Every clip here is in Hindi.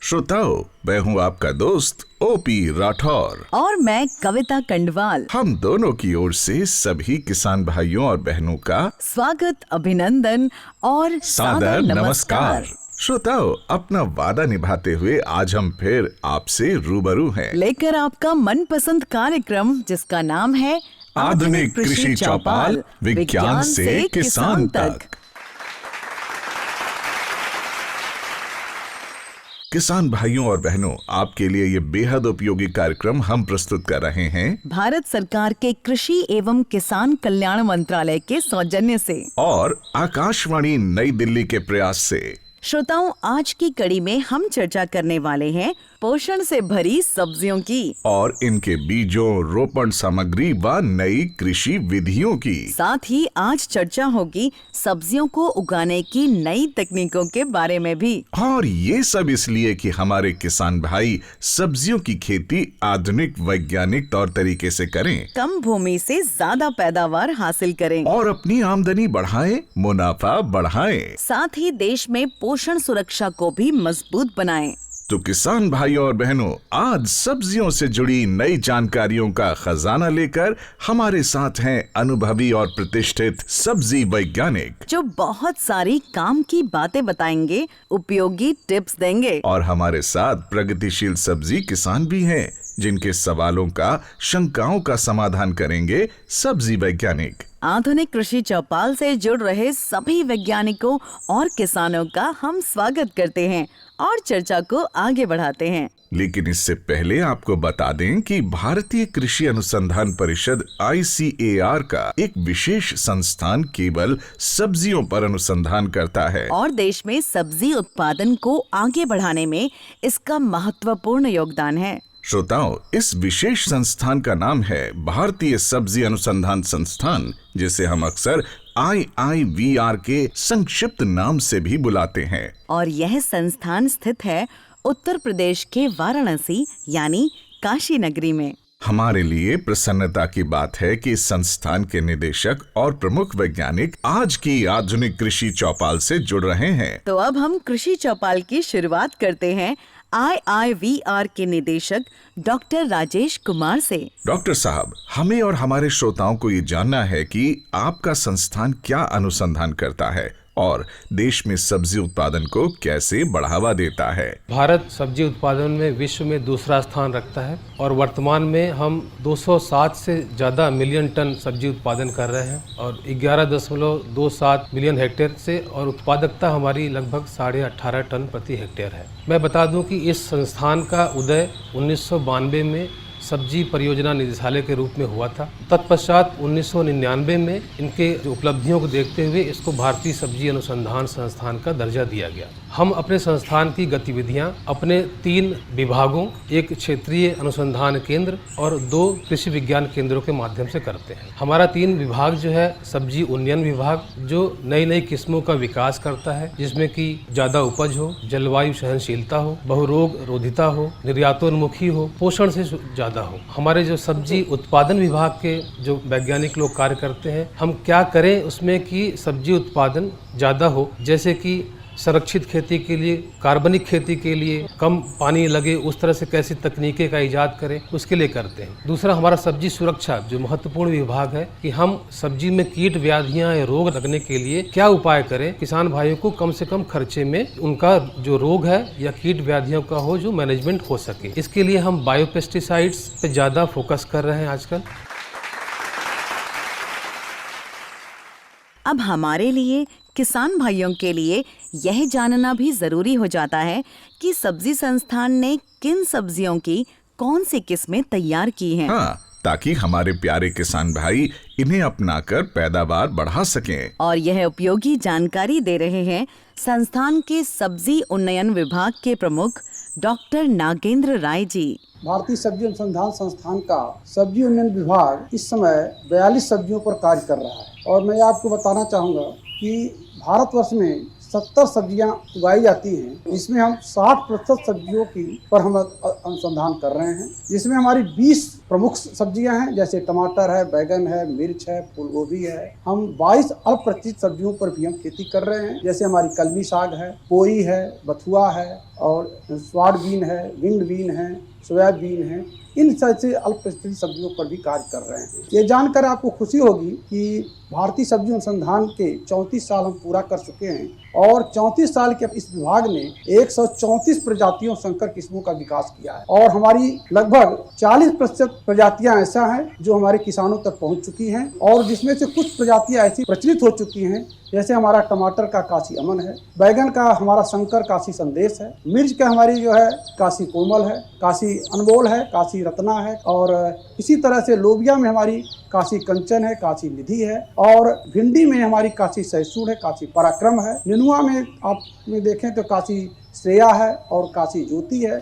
श्रोताओ, मैं हूँ आपका दोस्त ओपी राठौर और मैं कविता कंडवाल। हम दोनों की ओर से सभी किसान भाइयों और बहनों का स्वागत, अभिनंदन और सादर नमस्कार। श्रोताओ, अपना वादा निभाते हुए आज हम फिर आपसे रूबरू हैं, लेकर आपका मनपसंद कार्यक्रम जिसका नाम है आधुनिक कृषि चौपाल, विज्ञान से किसान तक। किसान भाइयों और बहनों, आपके लिए ये बेहद उपयोगी कार्यक्रम हम प्रस्तुत कर रहे हैं भारत सरकार के कृषि एवं किसान कल्याण मंत्रालय के सौजन्य से और आकाशवाणी नई दिल्ली के प्रयास से। श्रोताओं, आज की कड़ी में हम चर्चा करने वाले हैं पोषण से भरी सब्जियों की और इनके बीजों, रोपण सामग्री व नई कृषि विधियों की। साथ ही आज चर्चा होगी सब्जियों को उगाने की नई तकनीकों के बारे में भी। और ये सब इसलिए कि हमारे किसान भाई सब्जियों की खेती आधुनिक वैज्ञानिक तौर तरीके से करें, कम भूमि से ज्यादा पैदावार हासिल करें और अपनी आमदनी बढ़ाएं, मुनाफा बढ़ाएं। साथ ही देश में पोषण सुरक्षा को भी मजबूत बनाएं। तो किसान भाइयों और बहनों, आज सब्जियों से जुड़ी नई जानकारियों का खजाना लेकर हमारे साथ हैं अनुभवी और प्रतिष्ठित सब्जी वैज्ञानिक, जो बहुत सारी काम की बातें बताएंगे, उपयोगी टिप्स देंगे। और हमारे साथ प्रगतिशील सब्जी किसान भी हैं, जिनके सवालों का, शंकाओं का समाधान करेंगे सब्जी वैज्ञानिक। आधुनिक कृषि चौपाल से जुड़ रहे सभी वैज्ञानिकों और किसानों का हम स्वागत करते हैं और चर्चा को आगे बढ़ाते हैं। लेकिन इससे पहले आपको बता दें कि भारतीय कृषि अनुसंधान परिषद ICAR का एक विशेष संस्थान केवल सब्जियों पर अनुसंधान करता है और देश में सब्जी उत्पादन को आगे बढ़ाने में इसका महत्वपूर्ण योगदान है। श्रोताओं, इस विशेष संस्थान का नाम है भारतीय सब्जी अनुसंधान संस्थान, जिसे हम अक्सर IIVR के संक्षिप्त नाम से भी बुलाते हैं। और यह संस्थान स्थित है उत्तर प्रदेश के वाराणसी यानी काशी नगरी में। हमारे लिए प्रसन्नता की बात है कि इस संस्थान के निदेशक और प्रमुख वैज्ञानिक आज की आधुनिक कृषि चौपाल से जुड़ रहे हैं। तो अब हम कृषि चौपाल की शुरुआत करते हैं IIVR के निदेशक डॉक्टर राजेश कुमार से। डॉक्टर साहब, हमें और हमारे श्रोताओं को ये जानना है कि आपका संस्थान क्या अनुसंधान करता है और देश में सब्जी उत्पादन को कैसे बढ़ावा देता है। भारत सब्जी उत्पादन में विश्व में दूसरा स्थान रखता है और वर्तमान में हम 207 से ज़्यादा मिलियन टन सब्जी उत्पादन कर रहे हैं और 11.27 मिलियन हेक्टेयर से, और उत्पादकता हमारी लगभग 18.5 टन प्रति हेक्टेयर है। मैं बता दूं कि इस संस्थान का उदय 1992 में सब्जी परियोजना निदेशालय के रूप में हुआ था। तत्पश्चात 1999 में इनके उपलब्धियों को देखते हुए इसको भारतीय सब्जी अनुसंधान संस्थान का दर्जा दिया गया। हम अपने संस्थान की गतिविधियां अपने 3 विभागों, एक क्षेत्रीय अनुसंधान केंद्र और 2 कृषि विज्ञान केंद्रों के माध्यम से करते हैं। हमारा 3 विभाग जो है, सब्जी उन्नयन विभाग जो नई नई किस्मों का विकास करता है, जिसमें कि ज्यादा उपज हो, जलवायु सहनशीलता हो, बहुरोग रोधिता हो, निर्यातोन्मुखी हो, पोषण से ज्यादा हो। हमारे जो सब्जी उत्पादन विभाग के जो वैज्ञानिक लोग कार्य करते हैं, हम क्या करें उसमें कि सब्जी उत्पादन ज्यादा हो, जैसे कि संरक्षित खेती के लिए, कार्बनिक खेती के लिए, कम पानी लगे उस तरह से कैसी तकनीकें का इजाद करें, उसके लिए करते हैं। दूसरा हमारा सब्जी सुरक्षा जो महत्वपूर्ण विभाग है कि हम सब्जी में कीट व्याधियां या रोग लगने के लिए क्या उपाय करें, किसान भाइयों को कम से कम खर्चे में उनका जो रोग है या कीट व्याधियों का हो जो मैनेजमेंट हो सके। इसके लिए हम बायोपेस्टिसाइड्स पे ज्यादा फोकस कर रहे हैं आजकल। अब हमारे लिए, किसान भाइयों के लिए यह जानना भी जरूरी हो जाता है कि सब्जी संस्थान ने किन सब्जियों की कौन सी किस्में तैयार की हैं। हाँ, ताकि हमारे प्यारे किसान भाई इन्हें अपनाकर पैदावार बढ़ा सकें। और यह उपयोगी जानकारी दे रहे हैं संस्थान के सब्जी उन्नयन विभाग के प्रमुख डॉक्टर नागेंद्र राय जी। भारतीय सब्जी अनुसंधान संस्थान का सब्जी उन्नयन विभाग इस समय 42 सब्जियों पर कार्य कर रहा है और मैं आपको बताना चाहूँगा कि भारतवर्ष में 70 सब्जियां उगाई जाती हैं, जिसमें हम 60% सब्जियों की पर हम अनुसंधान कर रहे हैं, जिसमें हमारी 20 प्रमुख सब्जियां हैं, जैसे टमाटर है, बैंगन है, मिर्च है, फूल गोभी है। हम 22 अल्प प्रतिष्ठित सब्जियों पर भी हम खेती कर रहे हैं, जैसे हमारी कलमी साग है, पोई है, बथुआ है और स्वाड बीन है, विंड बीन है, सोयाबीन है। इन से अल्प प्रतिष्ठित सब्जियों पर भी कार्य कर रहे हैं। ये जानकर आपको खुशी होगी कि भारतीय सब्जी अनुसंधान के 34 साल हम पूरा कर चुके हैं और 34 साल के इस विभाग ने 134 प्रजातियों संकर किस्मों का विकास किया है और हमारी लगभग 40% प्रजातियां ऐसा हैं जो हमारे किसानों तक पहुंच चुकी हैं और जिसमें से कुछ प्रजातियां ऐसी प्रचलित हो चुकी हैं, जैसे हमारा टमाटर का काशी अमन है, बैगन का हमारा शंकर काशी संदेश है, मिर्च का हमारी जो है काशी कोमल है, काशी अनमोल है, काशी रत्ना है और इसी तरह से लोबिया में हमारी काशी कंचन है, काशी निधि है और भिंडी में हमारी काशी सैसूर है, काशी पराक्रम है। नेनुआ में आप में देखें तो काशी श्रेया है और काशी ज्योति है।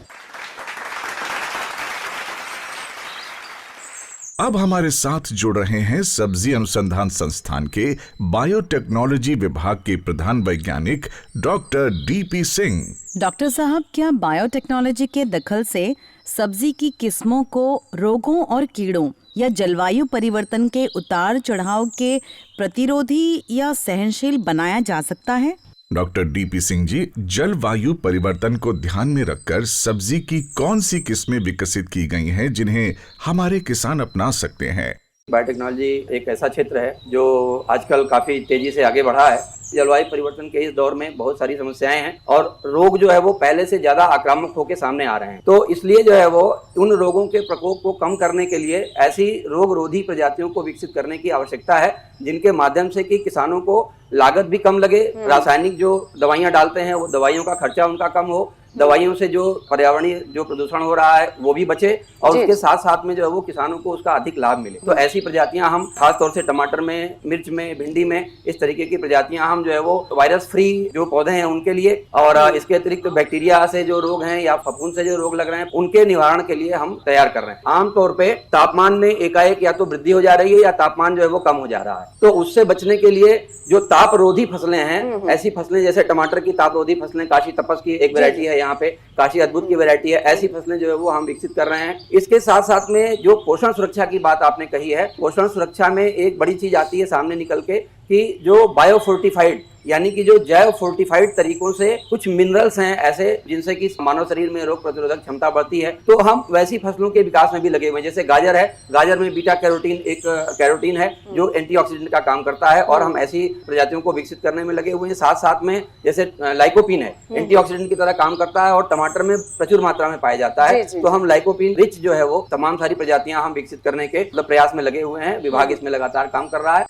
अब हमारे साथ जुड़ रहे हैं सब्जी अनुसंधान संस्थान के बायोटेक्नोलॉजी विभाग के प्रधान वैज्ञानिक डॉक्टर डीपी सिंह। डॉक्टर साहब, क्या बायोटेक्नोलॉजी के दखल से सब्जी की किस्मों को रोगों और कीड़ों या जलवायु परिवर्तन के उतार चढ़ाव के प्रतिरोधी या सहनशील बनाया जा सकता है? डॉक्टर डीपी सिंह जी, जलवायु परिवर्तन को ध्यान में रखकर सब्जी की कौन सी किस्में विकसित की गई हैं जिन्हें हमारे किसान अपना सकते हैं? बायोटेक्नोलॉजी एक ऐसा क्षेत्र है जो आजकल काफ़ी तेज़ी से आगे बढ़ा है। जलवायु परिवर्तन के इस दौर में बहुत सारी समस्याएं हैं और रोग जो है वो पहले से ज़्यादा आक्रामक होकर सामने आ रहे हैं। तो इसलिए जो है वो उन रोगों के प्रकोप को कम करने के लिए ऐसी रोग रोधी प्रजातियों को विकसित करने की आवश्यकता है जिनके माध्यम से कि किसानों को लागत भी कम लगे, रासायनिक जो दवाइयाँ डालते हैं वो दवाइयों का खर्चा उनका कम हो, दवाइयों से जो पर्यावरणीय जो प्रदूषण हो रहा है वो भी बचे और उसके साथ साथ में जो है वो किसानों को उसका अधिक लाभ मिले। तो ऐसी प्रजातियां हम खास तौर से टमाटर में, मिर्च में, भिंडी में इस तरीके की प्रजातियां हम जो है वो वायरस फ्री जो पौधे हैं उनके लिए और इसके अतिरिक्त बैक्टीरिया से जो रोग हैं या फफूंद से जो रोग लग रहे हैं उनके निवारण के लिए हम तैयार कर रहे हैं। आमतौर पर तापमान में एकाएक या तो वृद्धि हो जा रही है या तापमान जो है वो कम हो जा रहा है, तो उससे बचने के लिए जो तापरोधी फसलें हैं, ऐसी फसलें जैसे टमाटर की तापरोधी फसलें, काशी तपस की एक वैरायटी है, यहाँ पे काशी अद्भुत की वैरायटी है, ऐसी फसलें जो है वो हम विकसित कर रहे हैं। इसके साथ साथ में जो पोषण सुरक्षा की बात आपने कही है, पोषण सुरक्षा में एक बड़ी चीज आती है सामने निकल के कि जो बायोफोर्टिफाइड यानी कि जो जैव फोर्टिफाइड तरीकों से कुछ मिनरल्स हैं ऐसे जिनसे कि मानव शरीर में रोग प्रतिरोधक क्षमता बढ़ती है, तो हम वैसी फसलों के विकास में भी लगे हुए हैं। जैसे गाजर है, गाजर में बीटा कैरोटीन एक कैरोटीन है जो एंटीऑक्सीडेंट का काम करता है और हम ऐसी प्रजातियों को विकसित करने में लगे हुए हैं। साथ साथ में जैसे लाइकोपीन है, एंटीऑक्सीडेंट की तरह काम करता है और टमाटर में प्रचुर मात्रा में पाया जाता है, तो हम लाइकोपीन रिच जो है वो तमाम सारी प्रजातियां हम विकसित करने के प्रयास में लगे हुए हैं। विभाग इसमें लगातार काम कर रहा है।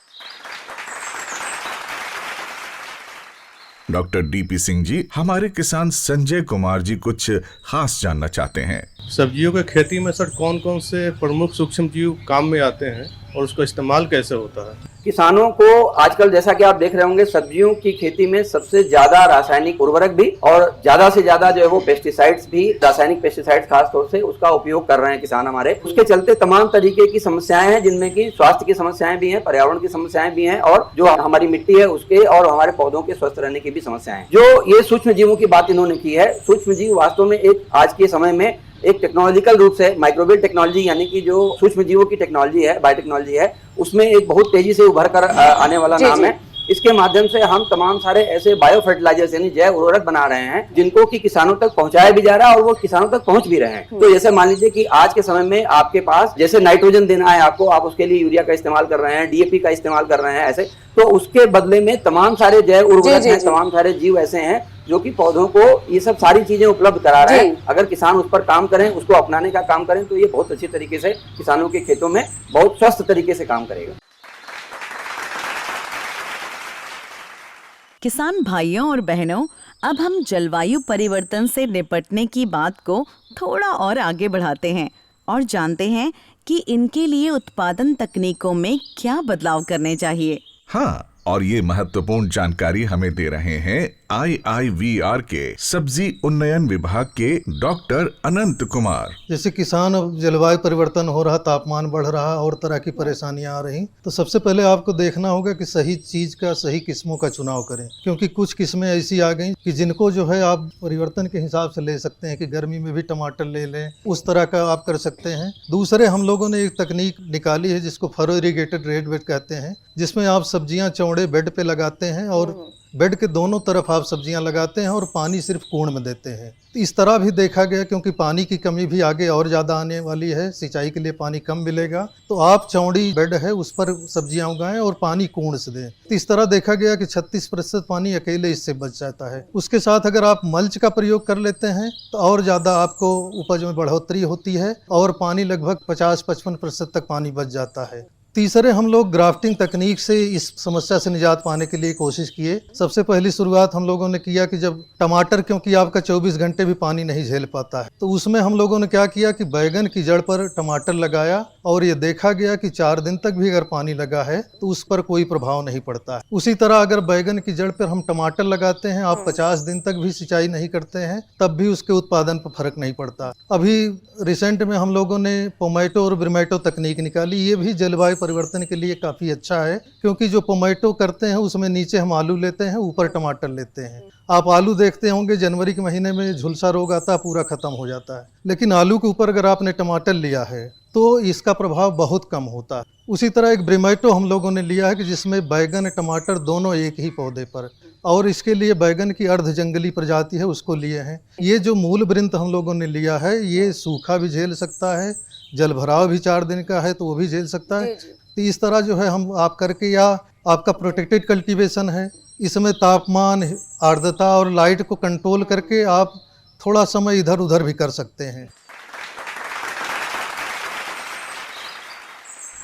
डॉक्टर डीपी सिंह जी, हमारे किसान संजय कुमार जी कुछ खास जानना चाहते हैं। सब्जियों की खेती में सर कौन कौन से प्रमुख सूक्ष्म जीव काम में आते हैं और उसका इस्तेमाल कैसे होता है? किसानों को आजकल जैसा कि आप देख रहे होंगे सब्जियों की खेती में सबसे ज्यादा रासायनिक उर्वरक भी और ज्यादा से ज्यादा जो है वो पेस्टिसाइड्स भी, रासायनिक पेस्टिसाइड्स खास तौर से उसका उपयोग कर रहे हैं किसान हमारे। उसके चलते तमाम तरीके की समस्याएं हैं जिनमें कि स्वास्थ्य की समस्याएं भी हैं, पर्यावरण की समस्याएं भी हैं और जो हमारी मिट्टी है उसके और हमारे पौधों के स्वस्थ रहने की भी समस्याएं हैं। जो ये सूक्ष्म जीवों की बात इन्होंने की है, सूक्ष्म जीव वास्तव में एक आज के समय में एक टेक्नोलॉजिकल रूप से माइक्रोबियल टेक्नोलॉजी यानी कि जो सूक्ष्म जीवों की टेक्नोलॉजी है, बायोटेक्नोलॉजी है, उसमें एक बहुत तेजी से उभर कर आने वाला नाम है। इसके माध्यम से हम तमाम सारे ऐसे बायो फर्टिलाइजर्स यानी जैव उर्वरक बना रहे हैं जिनको कि किसानों तक पहुंचाया भी जा रहा है और वो किसानों तक पहुंच भी रहे हैं। तो जैसे मान लीजिए कि आज के समय में आपके पास जैसे नाइट्रोजन देना है आपको, आप उसके लिए यूरिया का इस्तेमाल कर रहे हैं, डीएपी का इस्तेमाल कर रहे हैं ऐसे, तो उसके बदले में तमाम सारे जैव उर्वरक हैं, तमाम सारे जीव ऐसे हैं जो कि पौधों को ये सब सारी चीजें उपलब्ध करा रहे हैं। अगर किसान उस पर काम करें, उसको अपनाने का काम करें, तो ये बहुत अच्छी तरीके से किसानों के खेतों में बहुत स्वस्थ तरीके से काम करेगा। किसान भाइयों और बहनों, अब हम जलवायु परिवर्तन से निपटने की बात को थोड़ा और आगे बढ़ाते हैं और जानते हैं कि इनके लिए उत्पादन तकनीकों में क्या बदलाव करने चाहिए। हाँ, और ये महत्वपूर्ण जानकारी हमें दे रहे हैं IIVR के सब्जी उन्नयन विभाग के डॉक्टर अनंत कुमार। जैसे किसान, अब जलवायु परिवर्तन हो रहा, तापमान बढ़ रहा और तरह की परेशानियां आ रही, तो सबसे पहले आपको देखना होगा कि सही चीज का, सही किस्मों का चुनाव करें, क्योंकि कुछ किस्में ऐसी आ गई कि जिनको जो है आप परिवर्तन के हिसाब से ले सकते हैं कि गर्मी में भी टमाटर ले लें, उस तरह का आप कर सकते हैं। दूसरे, हम लोगों ने एक तकनीक निकाली है जिसको फरो इरिगेटेड रेड बेड कहते हैं, जिसमें आप सब्जियां चौड़े बेड पे लगाते हैं और बेड के दोनों तरफ आप सब्जियां लगाते हैं और पानी सिर्फ कूड़ में देते हैं। तो इस तरह भी देखा गया, क्योंकि पानी की कमी भी आगे और ज़्यादा आने वाली है, सिंचाई के लिए पानी कम मिलेगा, तो आप चौड़ी बेड है उस पर सब्जियां उगाएं और पानी कूड़ से दें। तो इस तरह देखा गया कि 36% पानी अकेले इससे बच जाता है। उसके साथ अगर आप मल्च का प्रयोग कर लेते हैं तो और ज़्यादा आपको उपज में बढ़ोतरी होती है और पानी लगभग 50-55% तक पानी बच जाता है। तीसरे, हम लोग ग्राफ्टिंग तकनीक से इस समस्या से निजात पाने के लिए कोशिश किए। सबसे पहली शुरुआत हम लोगों ने किया कि जब टमाटर, क्योंकि आपका 24 घंटे भी पानी नहीं झेल पाता है, तो उसमें हम लोगों ने क्या किया कि बैगन की जड़ पर टमाटर लगाया और ये देखा गया कि 4 दिन तक भी अगर पानी लगा है तो उस पर कोई प्रभाव नहीं पड़ता है। उसी तरह अगर बैगन की जड़ पर हम टमाटर लगाते हैं, आप 50 दिन तक भी सिंचाई नहीं करते हैं, तब भी उसके उत्पादन पर फर्क नहीं पड़ता। अभी रिसेंट में हम लोगों ने पोमैटो और ब्रिमैटो तकनीक निकाली। ये भी जलवायु परिवर्तन के लिए काफ़ी अच्छा है, क्योंकि जो पोमैटो करते हैं उसमें नीचे हम आलू लेते हैं, ऊपर टमाटर लेते हैं। आप आलू देखते होंगे जनवरी के महीने में झुलसा रोग आता है, पूरा खत्म हो जाता है, लेकिन आलू के ऊपर अगर आपने टमाटर लिया है तो इसका प्रभाव बहुत कम होता है। उसी तरह एक ब्रिमैटो हम लोगों ने लिया है कि जिसमें बैगन टमाटर दोनों एक ही पौधे पर, और इसके लिए बैगन की अर्ध जंगली प्रजाति है उसको लिए हैं। ये जो मूल वृंत हम लोगों ने लिया है ये सूखा भी झेल सकता है, जल भराव भी 4 दिन का है तो वो भी झेल सकता है। तो इस तरह जो है हम आप करके, या आपका प्रोटेक्टेड कल्टीवेशन है, इसमें तापमान, आर्द्रता और लाइट को कंट्रोल करके आप थोड़ा समय इधर उधर भी कर सकते हैं।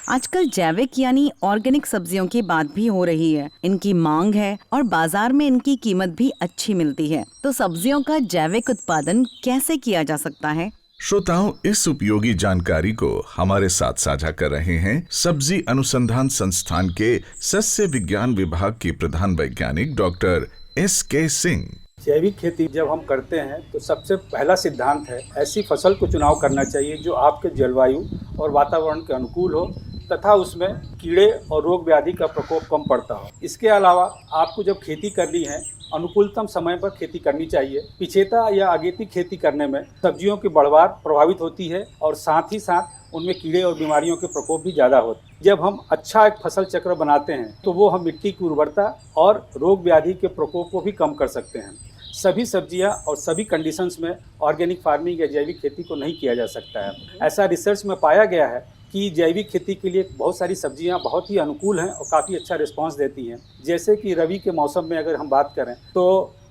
आजकल जैविक यानी ऑर्गेनिक सब्जियों की बात भी हो रही है। इनकी मांग है और बाजार में इनकी कीमत भी अच्छी मिलती है। तो सब्जियों का जैविक उत्पादन कैसे किया जा सकता है? श्रोताओं, इस उपयोगी जानकारी को हमारे साथ साझा कर रहे हैं सब्जी अनुसंधान संस्थान के सस्य विज्ञान विभाग के प्रधान वैज्ञानिक डॉक्टर SK सिंह। जैविक खेती जब हम करते हैं तो सबसे पहला सिद्धांत है ऐसी फसल को चुनाव करना चाहिए जो आपके जलवायु और वातावरण के अनुकूल हो तथा उसमें कीड़े और रोग व्याधि का प्रकोप कम पड़ता हो। इसके अलावा आपको जब खेती करनी है अनुकूलतम समय पर खेती करनी चाहिए। पिछेता या अगेती खेती करने में सब्जियों की बढ़वार प्रभावित होती है और साथ ही साथ उनमें कीड़े और बीमारियों के प्रकोप भी ज़्यादा होते हैं। जब हम अच्छा एक फसल चक्र बनाते हैं तो वो हम मिट्टी की उर्वरता और रोग व्याधि के प्रकोप को भी कम कर सकते हैं। सभी सब्जियां और सभी कंडीशंस में ऑर्गेनिक फार्मिंग या जैविक खेती को नहीं किया जा सकता है। ऐसा रिसर्च में पाया गया है कि जैविक खेती के लिए बहुत सारी सब्जियां बहुत ही अनुकूल हैं और काफ़ी अच्छा रिस्पांस देती हैं। जैसे कि रबी के मौसम में अगर हम बात करें तो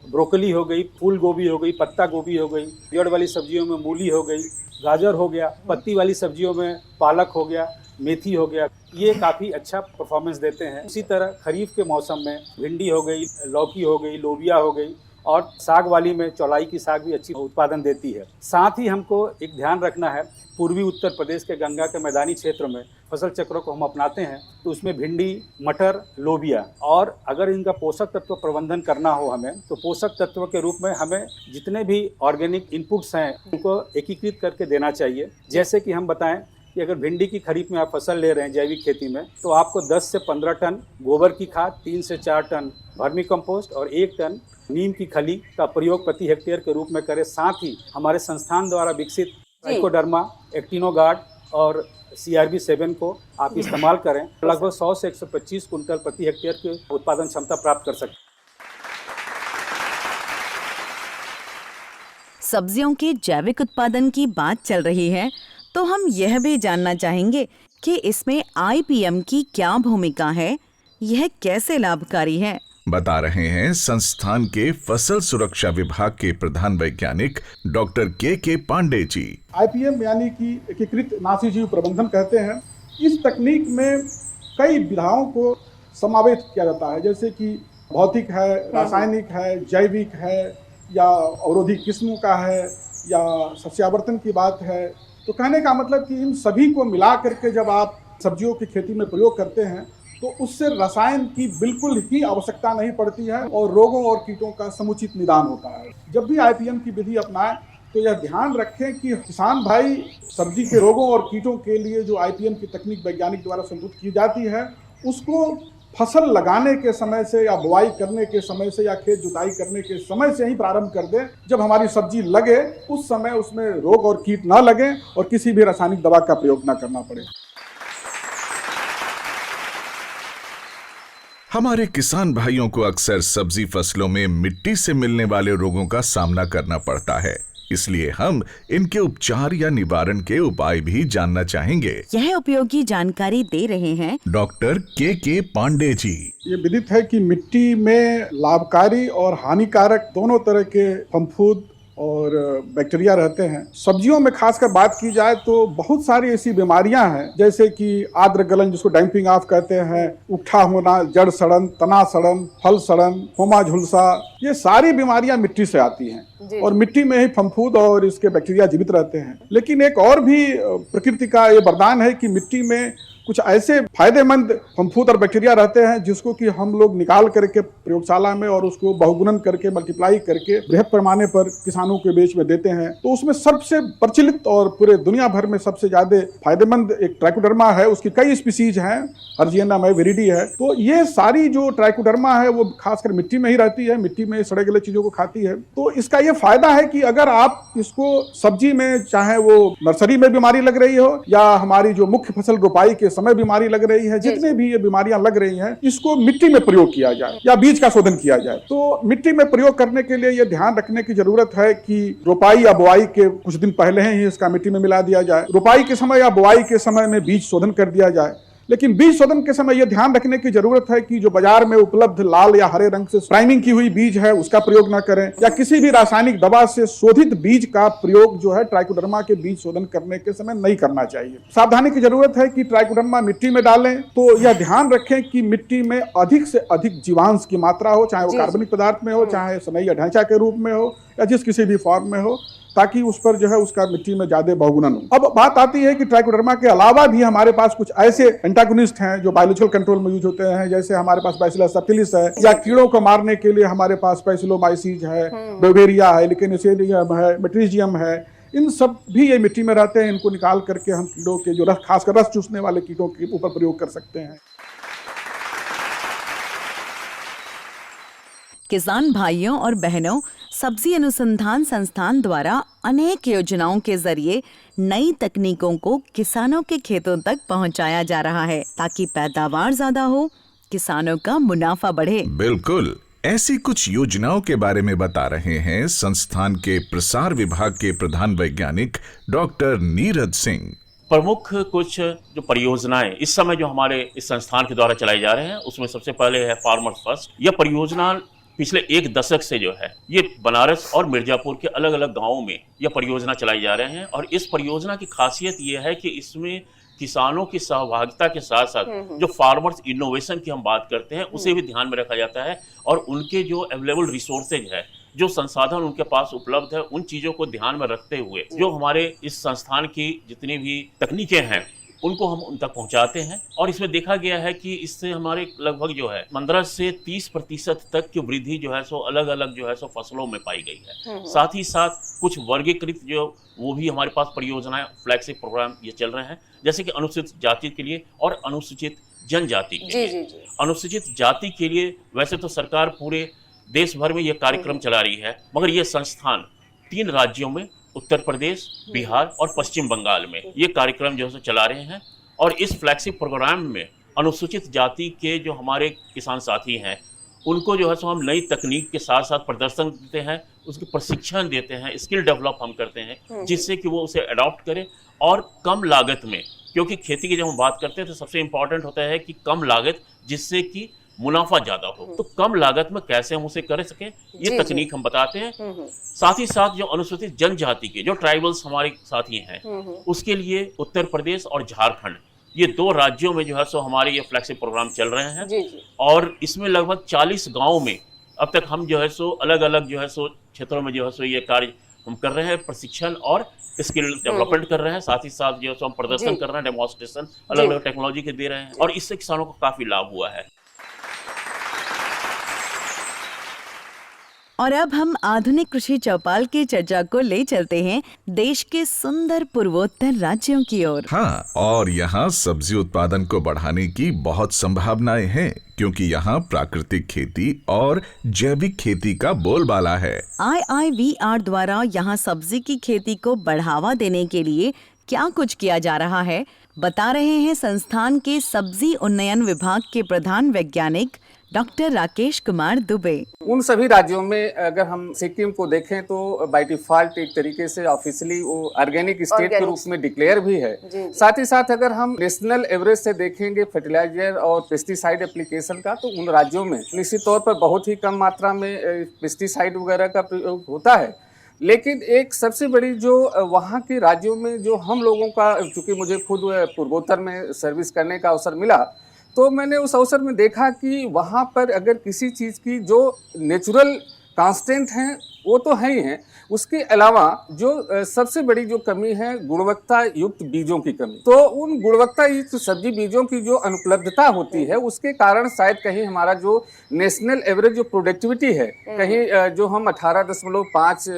ब्रोकली हो गई, फूल गोभी हो गई, पत्ता गोभी हो गई, पेड़ वाली सब्जियों में मूली हो गई, गाजर हो गया, पत्ती वाली सब्जियों में पालक हो गया, मेथी हो गया, ये काफ़ी अच्छा परफॉर्मेंस देते हैं। इसी तरह खरीफ के मौसम में भिंडी हो गई, लौकी हो गई, लोबिया हो गई और साग वाली में चौलाई की साग भी अच्छी उत्पादन देती है। साथ ही हमको एक ध्यान रखना है, पूर्वी उत्तर प्रदेश के गंगा के मैदानी क्षेत्र में फसल चक्रों को हम अपनाते हैं तो उसमें भिंडी, मटर, लोबिया, और अगर इनका पोषक तत्व प्रबंधन करना हो हमें तो पोषक तत्व के रूप में हमें जितने भी ऑर्गेनिक इनपुट्स हैं उनको एकीकृत करके देना चाहिए। जैसे कि हम बताएं कि अगर भिंडी की खरीफ में आप फसल ले रहे हैं जैविक खेती में तो आपको 10 से 15 टन गोबर की खाद, 3 से 4 टन वर्मी कंपोस्ट और 1 टन नीम की खली का प्रयोग प्रति हेक्टेयर के रूप में करें। साथ ही हमारे संस्थान द्वारा विकसित ट्राइकोडर्मा, एक्टिनोगार्ड और CRB7 को आप इस्तेमाल करें। लगभग 100 से 125 कुंटल प्रति हेक्टेयर की उत्पादन क्षमता प्राप्त कर सकते हैं। सब्जियों के जैविक उत्पादन की बात चल रही है तो हम यह भी जानना चाहेंगे कि इसमें IPM की क्या भूमिका है, यह कैसे लाभकारी है। बता रहे हैं संस्थान के फसल सुरक्षा विभाग के प्रधान वैज्ञानिक doctor KK Pandey ji. IPM यानी कि एकीकृत नाशी जीव प्रबंधन कहते हैं। इस तकनीक में कई विधाओं को समावेश किया जाता है, जैसे कि भौतिक है, रासायनिक है, जैविक है, या अवरोधी किस्मों का है, या सस्यावर्तन की बात है। तो कहने का मतलब कि इन सभी को मिला करके जब आप सब्जियों की खेती में प्रयोग करते हैं तो उससे रसायन की बिल्कुल ही आवश्यकता नहीं पड़ती है और रोगों और कीटों का समुचित निदान होता है। जब भी आईपीएम की विधि अपनाएं तो यह ध्यान रखें कि किसान भाई सब्जी के रोगों और कीटों के लिए जो आईपीएम की तकनीक वैज्ञानिक द्वारा संबोधित की जाती है उसको फसल लगाने के समय से या बुआई करने के समय से या खेत जुताई करने के समय से ही प्रारंभ कर दें। जब हमारी सब्जी लगे उस समय उसमें रोग और कीट ना लगे और किसी भी रासायनिक दवा का प्रयोग ना करना पड़े। हमारे किसान भाइयों को अक्सर सब्जी फसलों में मिट्टी से मिलने वाले रोगों का सामना करना पड़ता है, इसलिए हम इनके उपचार या निवारण के उपाय भी जानना चाहेंगे। यह उपयोगी जानकारी दे रहे हैं डॉक्टर के पांडे जी। ये विदित है कि मिट्टी में लाभकारी और हानिकारक दोनों तरह के फफूंद और बैक्टीरिया रहते हैं। सब्जियों में खासकर बात की जाए तो बहुत सारी ऐसी बीमारियां हैं जैसे कि आर्द्र गलन जिसको डैम्पिंग ऑफ कहते हैं, उठा होना, जड़ सड़न, तना सड़न, फल सड़न, होमा झुलसा, ये सारी बीमारियां मिट्टी से आती हैं और मिट्टी में ही फफूंद और इसके बैक्टीरिया जीवित रहते हैं। लेकिन एक और भी प्रकृति का ये वरदान है कि मिट्टी में कुछ ऐसे फायदेमंद फफूंद और बैक्टीरिया रहते हैं जिसको कि हम लोग निकाल करके प्रयोगशाला में और उसको बहुगुणन करके मल्टीप्लाई करके बृहद पैमाने पर किसानों के बीच में देते हैं। तो उसमें सबसे प्रचलित और पूरे दुनिया भर में सबसे ज्यादा फायदेमंद एक ट्राइकोडर्मा है, उसकी कई स्पीसीज हैं, अर्जियनम है, विरिडी है। तो ये सारी जो ट्राइकोडर्मा है वो खासकर मिट्टी में ही रहती है, मिट्टी में सड़े गले चीजों को खाती है। तो इसका ये फायदा है कि अगर आप इसको सब्जी में, चाहे वो नर्सरी में बीमारी लग रही हो या हमारी जो मुख्य फसल रोपाई के समय बीमारी लग रही है, जितने भी ये बीमारियां लग रही हैं, इसको मिट्टी में प्रयोग किया जाए या बीज का शोधन किया जाए। तो मिट्टी में प्रयोग करने के लिए ये ध्यान रखने की जरूरत है कि रोपाई या बुआई के कुछ दिन पहले ही इसका मिट्टी में मिला दिया जाए। रोपाई के समय या बुआई के समय में बीज शोधन कर दिया जाए। लेकिन बीज शोधन के समय यह ध्यान रखने की जरूरत है कि जो बाजार में उपलब्ध लाल या हरे रंग से प्राइमिंग की हुई बीज है उसका प्रयोग न करें या किसी भी रासायनिक दवा से शोधित बीज का प्रयोग जो है ट्राइकोडर्मा के बीज शोधन करने के समय नहीं करना चाहिए। सावधानी की जरूरत है कि ट्राइकोडर्मा मिट्टी में डालें तो यह ध्यान रखें कि मिट्टी में अधिक से अधिक जीवांश की मात्रा हो, चाहे वो कार्बनिक पदार्थ में हो, चाहे सनई या ढांचा के रूप में हो या जिस किसी भी फॉर्म में हो, ताकि उस पर जो है उसका मिट्टी में ज्यादा बहुगुणन हो। अब बात आती है कि ट्राइकोडर्मा के अलावा भी हमारे पास कुछ ऐसे एंटागोनिस्ट हैं जो बायोलॉजिकल कंट्रोल में यूज होते हैं, जैसे हमारे पास बैसिलस सबटिलिस है या कीड़ों को मारने के लिए हमारे पास बैसिलोमाइसीज है, बेवेरिया है, लिकेनिसियम है, मेट्रीजियम है। इन सब भी ये मिट्टी में रहते हैं। इनको निकाल करके हम कीड़ों के जो खासकर रस चूसने वाले कीटों के ऊपर प्रयोग कर सकते हैं। किसान भाइयों और बहनों, सब्जी अनुसंधान संस्थान द्वारा अनेक योजनाओं के जरिए नई तकनीकों को किसानों के खेतों तक पहुंचाया जा रहा है ताकि पैदावार ज्यादा हो, किसानों का मुनाफा बढ़े। बिल्कुल, ऐसी कुछ योजनाओं के बारे में बता रहे हैं संस्थान के प्रसार विभाग के प्रधान वैज्ञानिक डॉक्टर नीरज सिंह। प्रमुख कुछ जो परियोजनाएं इस समय जो हमारे इस संस्थान के द्वारा चलाई जा रहे हैं उसमें सबसे पहले है फार्मर्स फर्स्ट। यह परियोजना पिछले एक दशक से जो है ये बनारस और मिर्जापुर के अलग अलग गांवों में यह परियोजना चलाई जा रहे हैं और इस परियोजना की खासियत ये है कि इसमें किसानों की सहभागिता के साथ साथ जो फार्मर्स इनोवेशन की हम बात करते हैं उसे भी ध्यान में रखा जाता है और उनके जो अवेलेबल रिसोर्सेज है, जो संसाधन उनके पास उपलब्ध है, उन चीज़ों को ध्यान में रखते हुए जो हमारे इस संस्थान की जितनी भी तकनीकें हैं उनको हम उन तक पहुंचाते हैं। और इसमें देखा गया है कि इससे हमारे लगभग जो है 15 से 30% तक की वृद्धि जो है सो अलग अलग जो है सो फसलों में पाई गई है। साथ ही साथ कुछ वर्गीकृत जो वो भी हमारे पास परियोजनाएं, फ्लैगशिप प्रोग्राम ये चल रहे हैं, जैसे कि अनुसूचित जाति के लिए और अनुसूचित जनजाति के लिए। अनुसूचित जाति के लिए वैसे तो सरकार पूरे देश भर में ये कार्यक्रम चला रही है, मगर ये संस्थान 3 राज्यों में, उत्तर प्रदेश, बिहार और पश्चिम बंगाल में ये कार्यक्रम जो है चला रहे हैं। और इस फ्लैगशिप प्रोग्राम में अनुसूचित जाति के जो हमारे किसान साथी हैं उनको जो है सो हम नई तकनीक के साथ साथ प्रदर्शन देते हैं, उसके प्रशिक्षण देते हैं, स्किल डेवलप हम करते हैं जिससे कि वो उसे अडॉप्ट करें और कम लागत में, क्योंकि खेती की जब हम बात करते हैं तो सबसे इम्पॉर्टेंट होता है कि कम लागत जिससे कि मुनाफा ज्यादा हो। तो कम लागत में कैसे हम उसे कर सकें ये तकनीक हम बताते हैं। साथ ही साथ जो अनुसूचित जनजाति के जो ट्राइबल्स हमारे साथी हैं उसके लिए उत्तर प्रदेश और झारखंड, ये 2 राज्यों में जो है सो हमारे ये फ्लैगशिप प्रोग्राम चल रहे हैं। और इसमें लगभग 40 गाँव में अब तक हम जो है सो अलग अलग जो है सो क्षेत्रों में जो है सो ये कार्य हम कर रहे हैं प्रशिक्षण और स्किल डेवलपमेंट कर रहे हैं, साथ ही साथ जो हम प्रदर्शन कर रहे हैं, डेमोन्स्ट्रेशन अलग अलग टेक्नोलॉजी के दे रहे हैं और इससे किसानों को काफी लाभ हुआ है। और अब हम आधुनिक कृषि चौपाल की चर्चा को ले चलते हैं देश के सुंदर पूर्वोत्तर राज्यों की ओर। हाँ, और यहाँ सब्जी उत्पादन को बढ़ाने की बहुत संभावनाएं हैं, क्योंकि यहाँ प्राकृतिक खेती और जैविक खेती का बोलबाला है। IIVR द्वारा यहाँ सब्जी की खेती को बढ़ावा देने के लिए क्या कुछ किया जा रहा है, बता रहे हैं संस्थान के सब्जी उन्नयन विभाग के प्रधान वैज्ञानिक डॉक्टर राकेश कुमार दुबे। उन सभी राज्यों में अगर हम सिक्किम को देखें तो बाय डिफॉल्ट एक तरीके से ऑफिशियली वो ऑर्गेनिक स्टेट के रूप में डिक्लेयर भी है। साथ ही साथ अगर हम नेशनल एवरेज से देखेंगे फर्टिलाइजर और पेस्टिसाइड एप्लीकेशन का, तो उन राज्यों में निश्चित तौर पर बहुत ही कम मात्रा में पेस्टिसाइड वगैरह का प्रयोग होता है। लेकिन एक सबसे बड़ी जो वहाँ के राज्यों में जो हम लोगों का, चूँकि मुझे खुद पूर्वोत्तर में सर्विस करने का अवसर मिला, तो मैंने उस अवसर में देखा कि वहाँ पर अगर किसी चीज़ की जो नेचुरल कांस्टेंट हैं वो तो है ही हैं, उसके अलावा जो सबसे बड़ी जो कमी है गुणवत्ता युक्त बीजों की कमी। तो उन गुणवत्ता युक्त सब्जी बीजों की जो अनुपलब्धता होती है उसके कारण शायद कहीं हमारा जो नेशनल एवरेज जो प्रोडक्टिविटी है, कहीं जो हम 18.5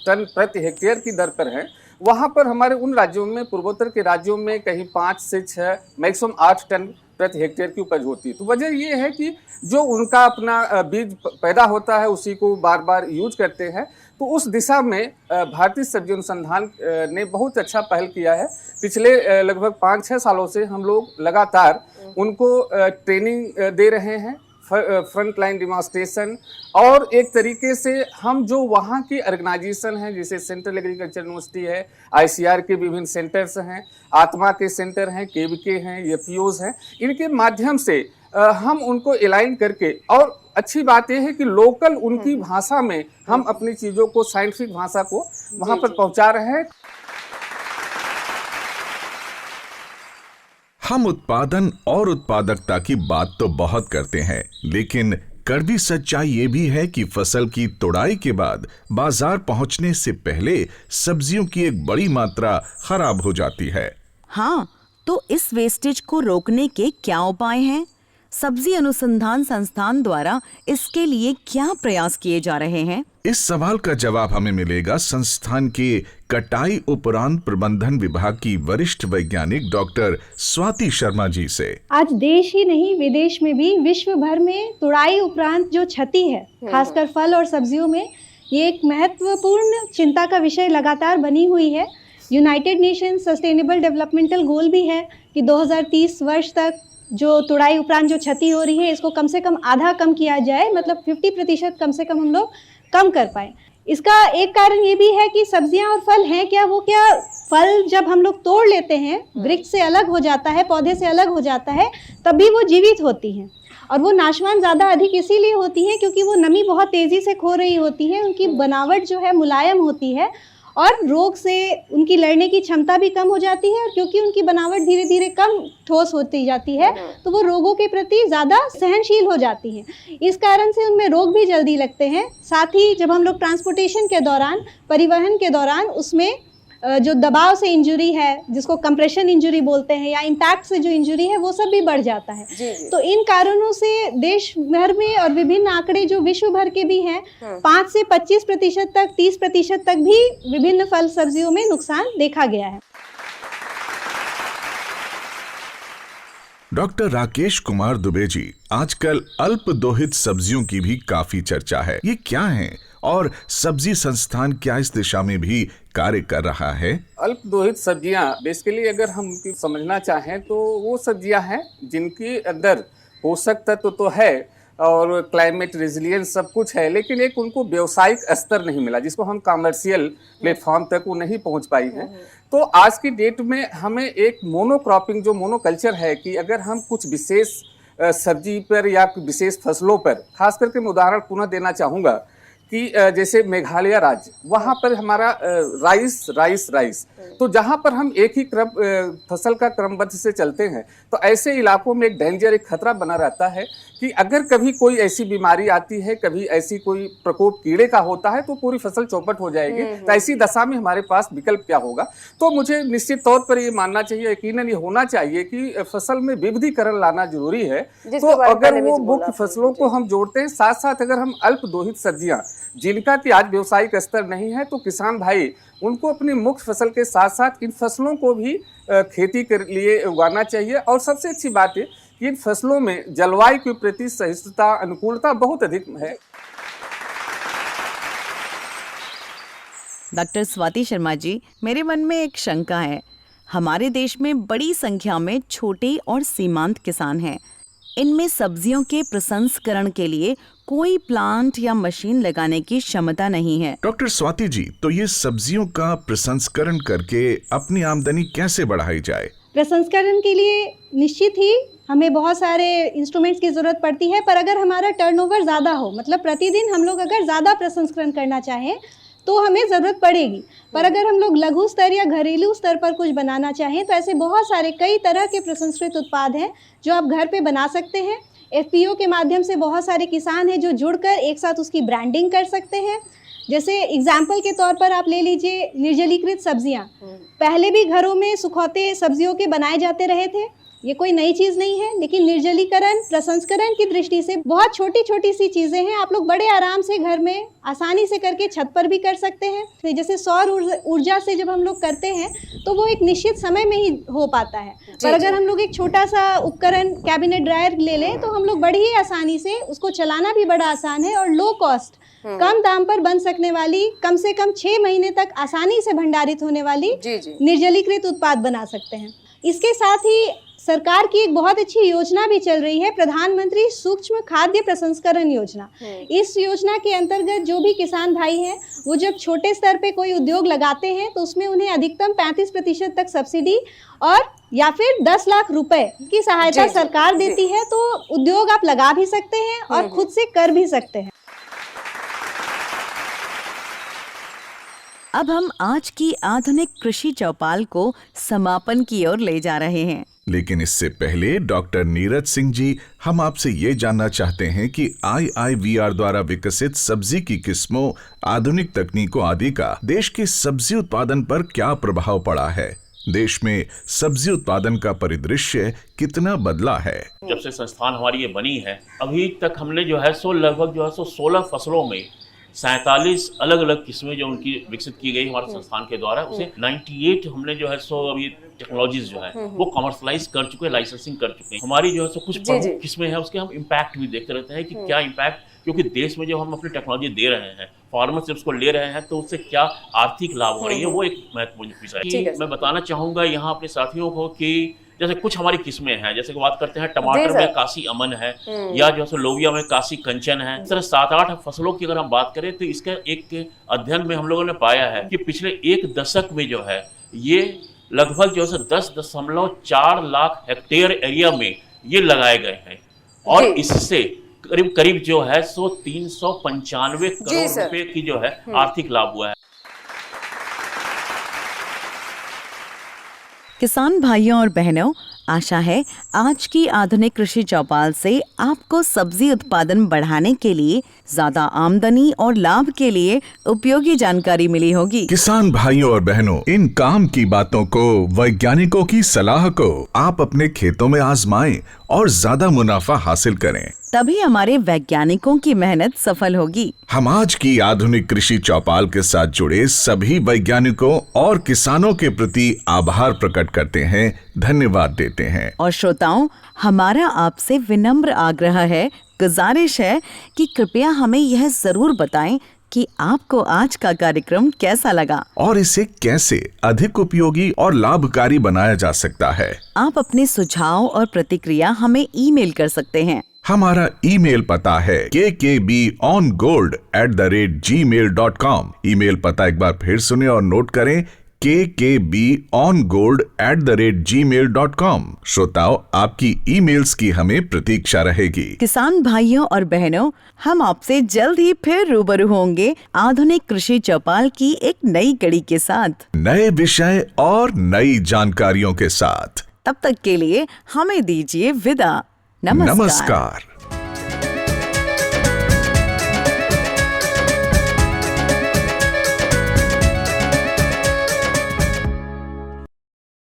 टन प्रति हेक्टेयर की दर पर हैं, वहाँ पर हमारे उन राज्यों में, पूर्वोत्तर के राज्यों में कहीं 5 से 6 मैक्सिमम 8 टन प्रति हेक्टेयर की उपज होती है। तो वजह ये है कि जो उनका अपना बीज पैदा होता है उसी को बार बार यूज करते हैं। तो उस दिशा में भारतीय सब्जी अनुसंधान ने बहुत अच्छा पहल किया है। पिछले लगभग 5-6 सालों से हम लोग लगातार उनको ट्रेनिंग दे रहे हैं, फ्रंट लाइन डिमॉन्स्ट्रेशन, और एक तरीके से हम जो वहाँ की ऑर्गेनाइजेशन हैं, जैसे सेंट्रल एग्रीकल्चर यूनिवर्सिटी है, ICR के विभिन्न सेंटर्स हैं, आत्मा के सेंटर हैं, केवीके हैं, FPOs हैं, इनके माध्यम से हम उनको अलाइन करके, और अच्छी बात यह है कि लोकल उनकी भाषा में हम अपनी चीज़ों को, साइंटिफिक भाषा को वहाँ पर पहुँचा रहे हैं। हम उत्पादन और उत्पादकता की बात तो बहुत करते हैं, लेकिन कड़वी सच्चाई ये भी है कि फसल की तुड़ाई के बाद बाजार पहुंचने से पहले सब्जियों की एक बड़ी मात्रा खराब हो जाती है। हाँ, तो इस वेस्टेज को रोकने के क्या उपाय हैं? सब्जी अनुसंधान संस्थान द्वारा इसके लिए क्या प्रयास किए जा रहे हैं? इस सवाल का जवाब हमें मिलेगा संस्थान के कटाई उपरांत प्रबंधन विभाग की वरिष्ठ वैज्ञानिक डॉक्टर स्वाति शर्मा जी से। आज देश ही नहीं विदेश में भी विश्व भर में तुड़ाई उपरांत जो क्षति है, खासकर फल और सब्जियों में, ये एक महत्वपूर्ण चिंता का विषय लगातार बनी हुई है। यूनाइटेड नेशन सस्टेनेबल डेवलपमेंटल गोल भी है कि 2030 वर्ष तक जो तुड़ाई उपरांत जो क्षति हो रही है इसको कम से कम आधा कम किया जाए, मतलब 50% कम से कम हम लोग कम कर पाए। इसका एक कारण ये भी है कि सब्जियां और फल हैं क्या, वो क्या फल जब हम लोग तोड़ लेते हैं, वृक्ष से अलग हो जाता है, पौधे से अलग हो जाता है, तब भी वो जीवित होती हैं, और वो नाशवान ज़्यादा अधिक इसीलिए होती हैं क्योंकि वो नमी बहुत तेज़ी से खो रही होती है, उनकी बनावट जो है मुलायम होती है, और रोग से उनकी लड़ने की क्षमता भी कम हो जाती है, और क्योंकि उनकी बनावट धीरे धीरे कम ठोस होती जाती है तो वो रोगों के प्रति ज़्यादा सहनशील हो जाती हैं। इस कारण से उनमें रोग भी जल्दी लगते हैं। साथ ही जब हम लोग ट्रांसपोर्टेशन के दौरान, परिवहन के दौरान, उसमें जो दबाव से इंजरी है, जिसको कंप्रेशन इंजरी बोलते हैं, या इम्पैक्ट से जो इंजरी है, वो सब भी बढ़ जाता है। तो इन कारणों से देश भर में, और विभिन्न आंकड़े जो विश्व भर के भी हैं, 5 से 25% तक, 30% तक भी विभिन्न फल सब्जियों में नुकसान देखा गया है। डॉक्टर राकेश कुमार दुबे जी, आजकल अल्प दोहित सब्जियों की भी काफी चर्चा है। ये क्या है और सब्जी संस्थान क्या इस दिशा में भी कार्य कर रहा है? अल्प दोहित सब्जियां बेसिकली अगर हम उनकी समझना चाहें तो वो सब्जियां हैं जिनके अंदर पोषक तत्व तो है और क्लाइमेट रेजिलियंस सब कुछ है, लेकिन एक उनको व्यावसायिक स्तर नहीं मिला, जिसको हम कमर्शियल प्लेटफॉर्म तक वो नहीं पहुंच पाई है। तो आज की डेट में हमें एक मोनोक्रॉपिंग जो मोनोकल्चर है, कि अगर हम कुछ विशेष सब्जी पर या विशेष फसलों पर, खास करके मैं उदाहरण पुनः देना चाहूँगा कि जैसे मेघालय राज्य, वहाँ पर हमारा राइस, तो जहाँ पर हम एक ही फसल का क्रमबद्ध से चलते हैं, तो ऐसे इलाकों में एक खतरा बना रहता है कि अगर कभी कोई ऐसी बीमारी आती है, कभी ऐसी कोई प्रकोप कीड़े का होता है, तो पूरी फसल चौपट हो जाएगी। तो ऐसी दशा में हमारे पास विकल्प क्या होगा? तो मुझे निश्चित तौर पर ये मानना चाहिए, यकीनन ये होना चाहिए कि फसल में विविधीकरण लाना जरूरी है। तो अगर वो मुख्य फसलों को हम जोड़ते हैं, साथ साथ अगर हम अल्प दोहित सब्जियां जिनका कि आज व्यवसायिक स्तर नहीं है, तो किसान भाई उनको अपनी मुख्य फसल के साथ साथ इन फसलों को भी खेती के लिए उगाना चाहिए। और सबसे अच्छी बात है कि इन फसलों में जलवायु के प्रति सहिष्णुता, अनुकूलता बहुत अधिक है। डॉक्टर स्वाति शर्मा जी, मेरे मन में एक शंका है। हमारे देश में बड़ी संख्या में छोटे और सीमांत किसान हैं। इनमें सब्जियों के प्रसंस्करण के लिए कोई प्लांट या मशीन लगाने की क्षमता नहीं है। डॉक्टर स्वाति जी, तो ये सब्जियों का प्रसंस्करण करके अपनी आमदनी कैसे बढ़ाई जाए? प्रसंस्करण के लिए निश्चित ही हमें बहुत सारे इंस्ट्रूमेंट्स की ज़रूरत पड़ती है, पर अगर हमारा टर्नओवर ज़्यादा हो, मतलब प्रतिदिन हम लोग अगर ज़्यादा प्रसंस्करण करना चाहें तो हमें ज़रूरत पड़ेगी। पर अगर हम लोग लघु स्तर या घरेलू स्तर पर कुछ बनाना चाहें तो ऐसे बहुत सारे कई तरह के प्रसंस्कृत उत्पाद हैं जो आप घर पे बना सकते हैं। FPO के माध्यम से बहुत सारे किसान हैं जो जुड़कर एक साथ उसकी ब्रांडिंग कर सकते हैं। जैसे एग्जाम्पल के तौर पर आप ले लीजिए निर्जलीकृत सब्जियां। पहले भी घरों में सुखौते सब्जियों के बनाए जाते रहे थे, ये कोई नई चीज़ नहीं है, लेकिन निर्जलीकरण प्रसंस्करण की दृष्टि से बहुत छोटी छोटी सी चीज़ें हैं। आप लोग बड़े आराम से घर में आसानी से करके छत पर भी कर सकते हैं। जैसे सौर ऊर्जा से जब हम लोग करते हैं तो वो एक निश्चित समय में ही हो पाता है। पर अगर हम लोग एक छोटा सा उपकरण कैबिनेट ड्रायर ले लें तो हम लोग बड़ी ही आसानी से उसको चलाना भी बड़ा आसान है और लो कॉस्ट, कम दाम पर बन सकने वाली, कम से कम 6 महीने तक आसानी से भंडारित होने वाली निर्जलीकृत उत्पाद बना सकते हैं। इसके साथ ही सरकार की एक बहुत अच्छी योजना भी चल रही है, प्रधानमंत्री सूक्ष्म खाद्य प्रसंस्करण योजना। इस योजना के अंतर्गत जो भी किसान भाई हैं वो जब छोटे स्तर पे कोई उद्योग लगाते हैं तो उसमें उन्हें अधिकतम 35% तक सब्सिडी और या फिर 10 लाख रुपए की सहायता सरकार देती है। तो उद्योग आप लगा भी सकते हैं और खुद से कर भी सकते हैं। अब हम आज की आधुनिक कृषि चौपाल को समापन की ओर ले जा रहे हैं, लेकिन इससे पहले डॉक्टर नीरज सिंह जी, हम आपसे ये जानना चाहते हैं कि IIVR द्वारा विकसित सब्जी की किस्मों, आधुनिक तकनीकों आदि का देश के सब्जी उत्पादन पर क्या प्रभाव पड़ा है? देश में सब्जी उत्पादन का परिदृश्य कितना बदला है? जब से संस्थान हमारी ये बनी है, अभी तक हमने जो है लगभग 16 फसलों में 47 अलग अलग किस्में जो उनकी विकसित की गई हमारे संस्थान के द्वारा, उसे 98 हमने जो है अभी टेक्नोलॉजीज जो है वो कमर्शलाइज कर चुके हैं, लाइसेंसिंग कर चुके हैं। हमारी जो है कुछ प्रमुख किस्में हैं, उसके हम इम्पैक्ट भी देखते रहते हैं कि क्या इम्पैक्ट, क्योंकि देश में जब हम अपनी टेक्नोलॉजी दे रहे हैं, फार्मर से उसको ले रहे हैं, तो उससे क्या आर्थिक लाभ हो रही है, वो एक महत्वपूर्ण विषय है। मैं बताना चाहूँगा यहाँ अपने साथियों को कि जैसे कुछ हमारी किस्में हैं, जैसे कि बात करते हैं टमाटर में काशी अमन है, या जो है लोबिया में काशी कंचन है। इस तरह 7-8 फसलों की अगर हम बात करें तो इसका एक अध्ययन में हम लोगों ने पाया है कि पिछले 1 दशक में जो है ये लगभग जो है 10.4 लाख हेक्टेयर एरिया में ये लगाए गए हैं, और इससे करीब करीब जो है 395 करोड़ रुपए की जो है आर्थिक लाभ हुआ है। किसान भाइयों और बहनों, आशा है आज की आधुनिक कृषि चौपाल से आपको सब्जी उत्पादन बढ़ाने के लिए, ज्यादा आमदनी और लाभ के लिए उपयोगी जानकारी मिली होगी। किसान भाइयों और बहनों, इन काम की बातों को, वैज्ञानिकों की सलाह को आप अपने खेतों में आजमाएं और ज्यादा मुनाफा हासिल करें, तभी हमारे वैज्ञानिकों की मेहनत सफल होगी। हम आज की आधुनिक कृषि चौपाल के साथ जुड़े सभी वैज्ञानिकों और किसानों के प्रति आभार प्रकट करते हैं, धन्यवाद देते हैं। और श्रोताओं, हमारा आपसे विनम्र आग्रह है, गुजारिश है कि कृपया हमें यह जरूर बताएं कि आपको आज का कार्यक्रम कैसा लगा और इसे कैसे अधिक उपयोगी और लाभकारी बनाया जा सकता है। आप अपने सुझाव और प्रतिक्रिया हमें ईमेल कर सकते हैं। हमारा ईमेल पता है kkbongold@gmail.com। ईमेल पता एक बार फिर सुने और नोट करें, kkbongold@gmail.com। श्रोताओ, आपकी ईमेल्स की हमें प्रतीक्षा रहेगी। किसान भाइयों और बहनों, हम आपसे जल्द ही फिर रूबरू होंगे आधुनिक कृषि चौपाल की एक नई कड़ी के साथ, नए विषय और नई जानकारियों के साथ। तब तक के लिए हमें दीजिए विदा। नमस्कार। नमस्कार।